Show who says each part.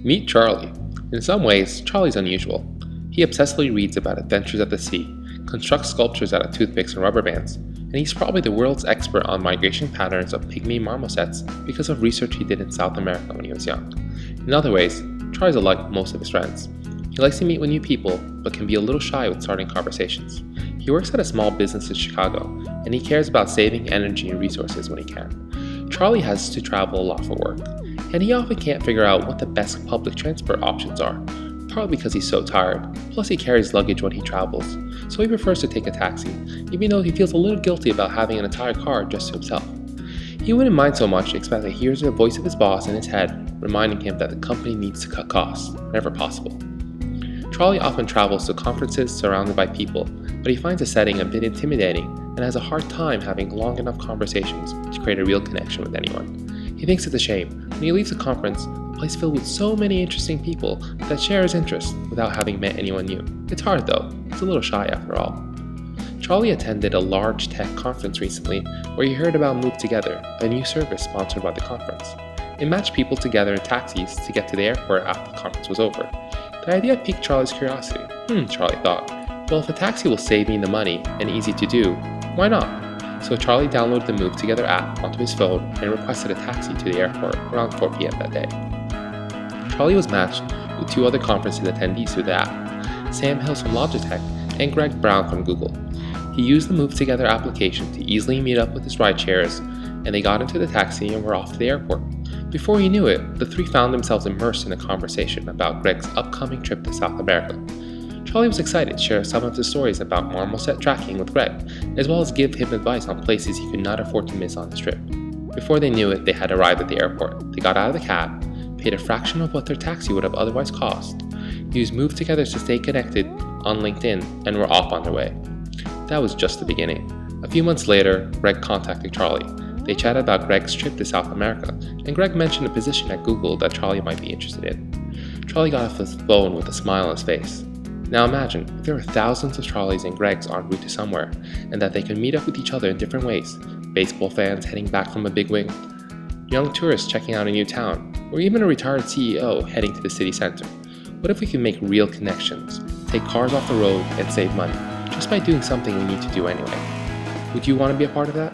Speaker 1: Meet Charlie. In some ways, Charlie's unusual. He obsessively reads about adventures at the sea, constructs sculptures out of toothpicks and rubber bands, and he's probably the world's expert on migration patterns of pygmy marmosets because of research he did in South America when he was young. In other ways, Charlie's like most of his friends. He likes to meet with new people, but can be a little shy with starting conversations. He works at a small business in Chicago, and he cares about saving energy and resources when he can. Charlie has to travel a lot for work, and he often can't figure out what the best public transport options are, partly because he's so tired, plus he carries luggage when he travels, so he prefers to take a taxi, even though he feels a little guilty about having an entire car just to himself. He wouldn't mind so much except that he hears the voice of his boss in his head, reminding him that the company needs to cut costs whenever possible. Charlie often travels to conferences surrounded by people, but he finds the setting a bit intimidating and has a hard time having long enough conversations to create a real connection with anyone. He thinks it's a shame when he leaves the conference, a place filled with so many interesting people that share his interests without having met anyone new. It's hard though, he's a little shy after all. Charlie attended a large tech conference recently where he heard about MoveTogether, a new service sponsored by the conference. It matched people together in taxis to get to the airport after the conference was over. The idea piqued Charlie's curiosity. Charlie thought, well, if a taxi will save me the money and easy to do, why not? So Charlie downloaded the MoveTogether app onto his phone and requested a taxi to the airport around 4 p.m. that day. Charlie was matched with 2 other conference attendees through the app, Sam Hills from Logitech and Greg Brown from Google. He used the MoveTogether application to easily meet up with his ride shares, and they got into the taxi and were off to the airport. Before he knew it, the 3 found themselves immersed in a conversation about Greg's upcoming trip to South America. Charlie was excited to share some of his stories about marmoset tracking with Greg, as well as give him advice on places he could not afford to miss on his trip. Before they knew it, they had arrived at the airport. They got out of the cab, paid a fraction of what their taxi would have otherwise cost, used MoveTogether to stay connected on LinkedIn, and were off on their way. That was just the beginning. A few months later, Greg contacted Charlie. They chatted about Greg's trip to South America, and Greg mentioned a position at Google that Charlie might be interested in. Charlie got off the phone with a smile on his face. Now imagine if there were thousands of Charlies and Gregs en route to somewhere, and that they could meet up with each other in different ways. Baseball fans heading back from a big win, young tourists checking out a new town, or even a retired CEO heading to the city center. What if we could make real connections, take cars off the road, and save money, just by doing something we need to do anyway? Would you want to be a part of that?